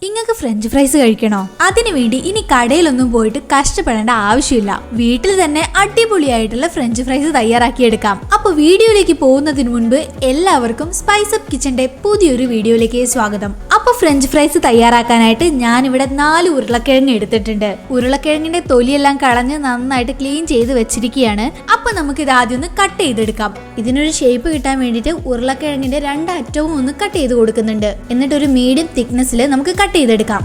നിങ്ങൾക്ക് French fries കഴിക്കണോ? അതിനുവേണ്ടി ഇനി കടയിലൊന്നും പോയിട്ട് കഷ്ടപ്പെടേണ്ട ആവശ്യമില്ല. വീട്ടിൽ തന്നെ അടിപൊളിയായിട്ടുള്ള ഫ്രഞ്ച് ഫ്രൈസ് തയ്യാറാക്കിയെടുക്കാം. അപ്പൊ വീഡിയോയിലേക്ക് പോകുന്നതിന് മുൻപ് എല്ലാവർക്കും സ്പൈസ് അപ്പ് കിച്ചന്റെ പുതിയൊരു വീഡിയോയിലേക്ക് സ്വാഗതം. അപ്പൊ ഫ്രഞ്ച് ഫ്രൈസ് തയ്യാറാക്കാനായിട്ട് ഞാനിവിടെ 4 ഉരുളക്കിഴങ്ങ് എടുത്തിട്ടുണ്ട്. ഉരുളക്കിഴങ്ങിന്റെ തൊലിയെല്ലാം കളഞ്ഞ് നന്നായിട്ട് ക്ലീൻ ചെയ്ത് വെച്ചിരിക്കുകയാണ്. അപ്പൊ നമുക്ക് ഇത് ആദ്യം ഒന്ന് കട്ട് ചെയ്തെടുക്കാം. ഇതിനൊരു ഷേപ്പ് കിട്ടാൻ വേണ്ടിയിട്ട് ഉരുളക്കിഴങ്ങിന്റെ 2 അറ്റവും ഒന്ന് കട്ട് ചെയ്ത് കൊടുക്കുന്നുണ്ട്. എന്നിട്ട് ഒരു മീഡിയം തിക്നെസ്സിൽ നമുക്ക് കട്ട് ചെയ്തെടുക്കാം.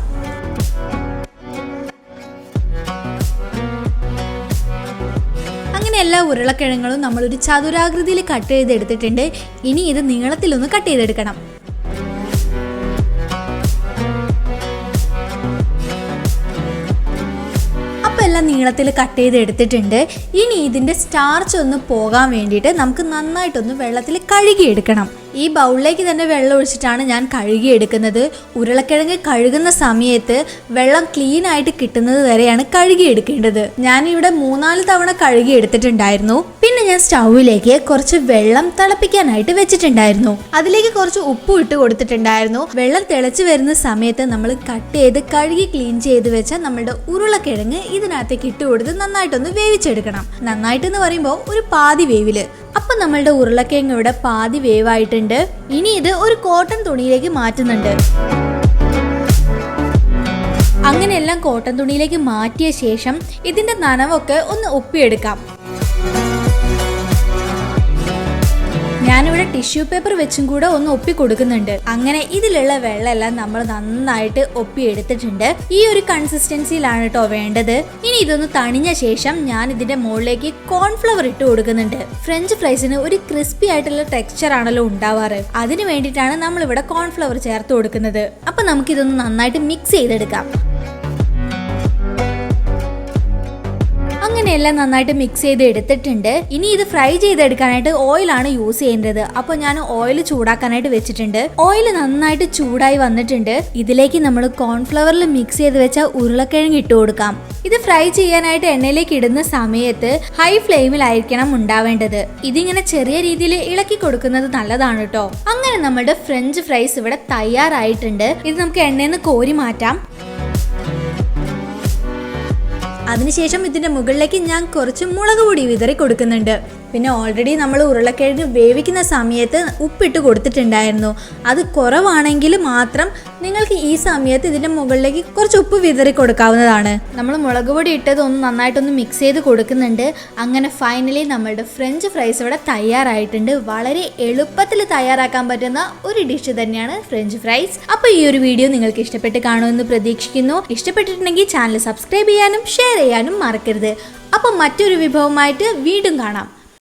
അങ്ങനെ എല്ലാ ഉരുളക്കിഴങ്ങളും നമ്മളൊരു ചതുരാകൃതിയിൽ കട്ട് ചെയ്തെടുത്തിട്ടുണ്ട്. ഇനി ഇത് നീളത്തിലൊന്ന് കട്ട് ചെയ്തെടുക്കണം. എല്ലാം നീളത്തിൽ കട്ട് ചെയ്ത് എടുത്തിട്ടുണ്ട്. ഇനി ഇതിന്റെ സ്റ്റാർച്ച് ഒന്ന് പോകാൻ വേണ്ടിയിട്ട് നമുക്ക് നന്നായിട്ടൊന്ന് വെള്ളത്തിൽ കഴുകിയെടുക്കണം. ഈ ബൗളിലേക്ക് തന്നെ വെള്ളം ഒഴിച്ചിട്ടാണ് ഞാൻ കഴുകിയെടുക്കുന്നത്. ഉരുളക്കിഴങ്ങ് കഴുകുന്ന സമയത്ത് വെള്ളം ക്ലീൻ ആയിട്ട് കിട്ടുന്നത് വരെയാണ് കഴുകിയെടുക്കേണ്ടത്. ഞാനിവിടെ 3-4 തവണ കഴുകിയെടുത്തിട്ടുണ്ടായിരുന്നു. പിന്നെ ഞാൻ സ്റ്റൗവിലേക്ക് കുറച്ച് വെള്ളം തിളപ്പിക്കാനായിട്ട് വെച്ചിട്ടുണ്ടായിരുന്നു. അതിലേക്ക് കുറച്ച് ഉപ്പ് ഇട്ട് കൊടുത്തിട്ടുണ്ടായിരുന്നു. വെള്ളം തിളച്ച് വരുന്ന സമയത്ത് നമ്മൾ കട്ട് ചെയ്ത് കഴുകി ക്ലീൻ ചെയ്ത് വെച്ച നമ്മുടെ ഉരുളക്കിഴങ്ങ് ഇതിനകത്തേക്ക് ഇട്ട് കൊടുത്ത് നന്നായിട്ടൊന്ന് വേവിച്ചെടുക്കണം. നന്നായിട്ടെന്ന് പറയുമ്പോൾ ഒരു പാതി വേവില്. അപ്പൊ നമ്മളുടെ ഉരുളക്കിഴങ്ങ് ഇവിടെ പാതി വേവായിട്ടുണ്ട്. ഇനി ഇത് ഒരു കോട്ടൺ തുണിയിലേക്ക് മാറ്റുന്നുണ്ട്. അങ്ങനെ എല്ലാം കോട്ടൺ തുണിയിലേക്ക് മാറ്റിയ ശേഷം ഇതിന്റെ നനവൊക്കെ ഒന്ന് ഒപ്പിയെടുക്കാം. ഞാനിവിടെ ടിഷ്യൂ പേപ്പർ വെച്ചും കൂടെ ഒന്ന് ഒപ്പി കൊടുക്കുന്നുണ്ട്. അങ്ങനെ ഇതിലുള്ള വെള്ളമെല്ലാം നമ്മൾ നന്നായിട്ട് ഒപ്പി എടുത്തിട്ടുണ്ട്. ഈ ഒരു കൺസിസ്റ്റൻസിയിലാണ് കേട്ടോ വേണ്ടത്. ഇനി ഇതൊന്ന് തണിഞ്ഞ ശേഷം ഞാൻ ഇതിന്റെ മുകളിലേക്ക് കോൺഫ്ലവർ ഇട്ട് കൊടുക്കുന്നുണ്ട്. ഫ്രഞ്ച് ഫ്രൈസിന് ഒരു ക്രിസ്പി ആയിട്ടുള്ള ടെക്സ്ചർ ആണല്ലോ ഉണ്ടാവാറ്. അതിന് വേണ്ടിയിട്ടാണ് നമ്മൾ ഇവിടെ കോൺഫ്ലവർ ചേർത്ത് കൊടുക്കുന്നത്. അപ്പൊ നമുക്കിതൊന്ന് നന്നായിട്ട് മിക്സ് ചെയ്തെടുക്കാം. അങ്ങനെയെല്ലാം നന്നായിട്ട് മിക്സ് ചെയ്ത് എടുത്തിട്ടുണ്ട്. ഇനി ഇത് ഫ്രൈ ചെയ്തെടുക്കാനായിട്ട് ഓയിലാണ് യൂസ് ചെയ്യേണ്ടത്. അപ്പോൾ ഞാൻ ഓയിൽ ചൂടാക്കാനായിട്ട് വെച്ചിട്ടുണ്ട്. ഓയിൽ നന്നായിട്ട് ചൂടായി വന്നിട്ടുണ്ട്. ഇതിലേക്ക് നമ്മൾ കോൺഫ്ലവറിൽ മിക്സ് ചെയ്ത് വെച്ച ഉരുളക്കിഴങ്ങ് ഇട്ട് കൊടുക്കാം. ഇത് ഫ്രൈ ചെയ്യാനായിട്ട് എണ്ണയിലേക്ക് ഇടുന്ന സമയത്ത് ഹൈ ഫ്ലെയിമിലായിരിക്കണം ഉണ്ടാവേണ്ടത്. ഇതിങ്ങനെ ചെറിയ രീതിയിൽ ഇളക്കി കൊടുക്കുന്നത് നല്ലതാണ് കേട്ടോ. അങ്ങനെ നമ്മുടെ ഫ്രഞ്ച് ഫ്രൈസ് ഇവിടെ തയ്യാറായിട്ടുണ്ട്. ഇത് നമുക്ക് എണ്ണയിൽ നിന്ന് കോരി മാറ്റാം. അതിനുശേഷം ഇതിന്റെ മുകളിലേക്ക് ഞാൻ കുറച്ച് മുളക് പൊടി വിതറി കൊടുക്കുന്നുണ്ട്. പിന്നെ ഓൾറെഡി നമ്മൾ ഉരുളക്കിഴങ്ങ് വേവിക്കുന്ന സമയത്ത് ഉപ്പിട്ട് കൊടുത്തിട്ടുണ്ടായിരുന്നു. അത് കുറവാണെങ്കിൽ മാത്രം നിങ്ങൾക്ക് ഈ സമയത്ത് ഇതിന്റെ മുകളിലേക്ക് കുറച്ച് ഉപ്പ് വിതറി കൊടുക്കാവുന്നതാണ്. നമ്മൾ മുളക് പൊടി ഇട്ടത് ഒന്ന് നന്നായിട്ടൊന്ന് മിക്സ് ചെയ്ത് കൊടുക്കുന്നുണ്ട്. അങ്ങനെ ഫൈനലി നമ്മളുടെ ഫ്രഞ്ച് ഫ്രൈസ് ഇവിടെ തയ്യാറായിട്ടുണ്ട്. വളരെ എളുപ്പത്തിൽ തയ്യാറാക്കാൻ പറ്റുന്ന ഒരു ഡിഷ് തന്നെയാണ് ഫ്രഞ്ച് ഫ്രൈസ്. അപ്പോൾ ഈ ഒരു വീഡിയോ നിങ്ങൾക്ക് ഇഷ്ടപ്പെട്ട് കാണുമെന്ന് പ്രതീക്ഷിക്കുന്നു. ഇഷ്ടപ്പെട്ടിട്ടുണ്ടെങ്കിൽ ചാനൽ സബ്സ്ക്രൈബ് ചെയ്യാനും ഷെയർ ചെയ്യാനും മറക്കരുത്. അപ്പോൾ മറ്റൊരു വിഭവമായിട്ട് വീണ്ടും കാണാം.